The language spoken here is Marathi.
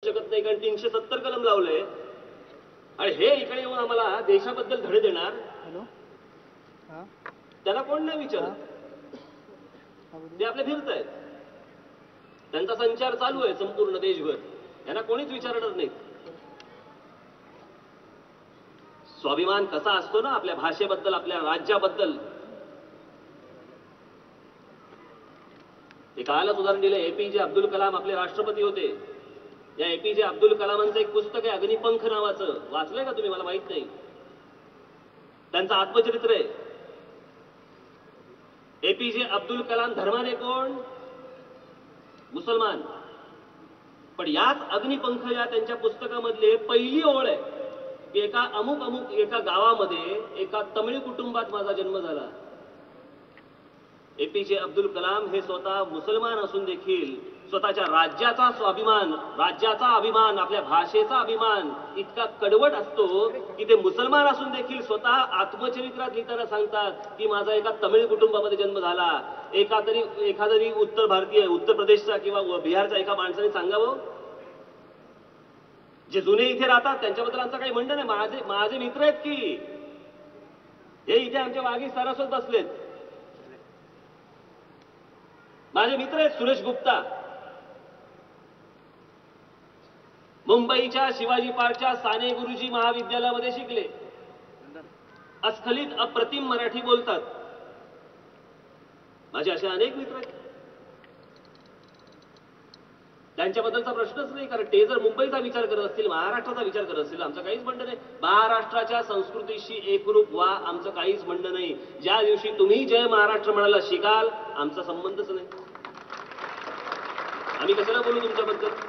शकत नाही कारण 370 कलम लावले आणि हे इकडे येऊन आम्हाला देशाबद्दल धडे देणार. त्याला कोण नाही विचारत. ते आपले फिरतायत, त्यांचा संचार चालू आहे संपूर्ण देशभर, यांना कोणीच विचारणार नाही. स्वाभिमान कसा असतो ना आपल्या भाषेबद्दल, आपल्या राज्याबद्दल. ते कालच उदाहरण दिलं, एपीजे अब्दुल कलाम आपले राष्ट्रपती होते. या एपीजे अब्दुल कलामांचं एक पुस्तक आहे अग्निपंख नावाचं, वाचलंय का तुम्ही? मला माहित नाही. त्यांचं आत्मचरित्र आहे. एपीजे अब्दुल कलाम धर्माने कोण? मुसलमान. पण याच अग्निपंख या त्यांच्या पुस्तकामधले पहिली ओळ आहे की एका अमुक एका गावामध्ये एका तमिळ कुटुंबात माझा जन्म झाला. एपीजे अब्दुल कलाम हे स्वतः मुसलमान असून देखील स्वतःच्या राज्याचा स्वाभिमान, राज्याचा अभिमान, आपल्या भाषेचा अभिमान इतका कडवट असतो की ते मुसलमान असून देखील स्वतः आत्मचरित्रात लिहिताना सांगतात की माझा एका तमिळ कुटुंबामध्ये जन्म झाला. एखादरी उत्तर भारतीय, उत्तर प्रदेशचा किंवा बिहारचा एका माणसाने सांगावं. जे जुने इथे राहतात त्यांच्याबद्दल आमचं काही म्हणणं नाही. माझे मित्र आहेत की हे इथे आमच्या वाघी सारस्वत बसलेत. माझे मित्र आहेत. सुरेश गुप्ता मुंबईच्या शिवाजी पार्कच्या साने गुरुजी महाविद्यालयामध्ये शिकले. अस्खलित अप्रतिम मराठी बोलतात. माझे असे अनेक मित्र आहेत. त्यांच्याबद्दलचा प्रश्नच नाही, कारण ते जर मुंबईचा विचार करत असतील, महाराष्ट्राचा विचार करत असतील, आमचं काहीच म्हणणं नाही. महाराष्ट्राच्या संस्कृतीशी एकरूप व्हा, आमचं काहीच म्हणणं नाही. ज्या दिवशी तुम्ही जय महाराष्ट्र म्हणायला शिकाल, आमचा संबंधच नाही. आम्ही कशाला बोलू तुमच्याबद्दल?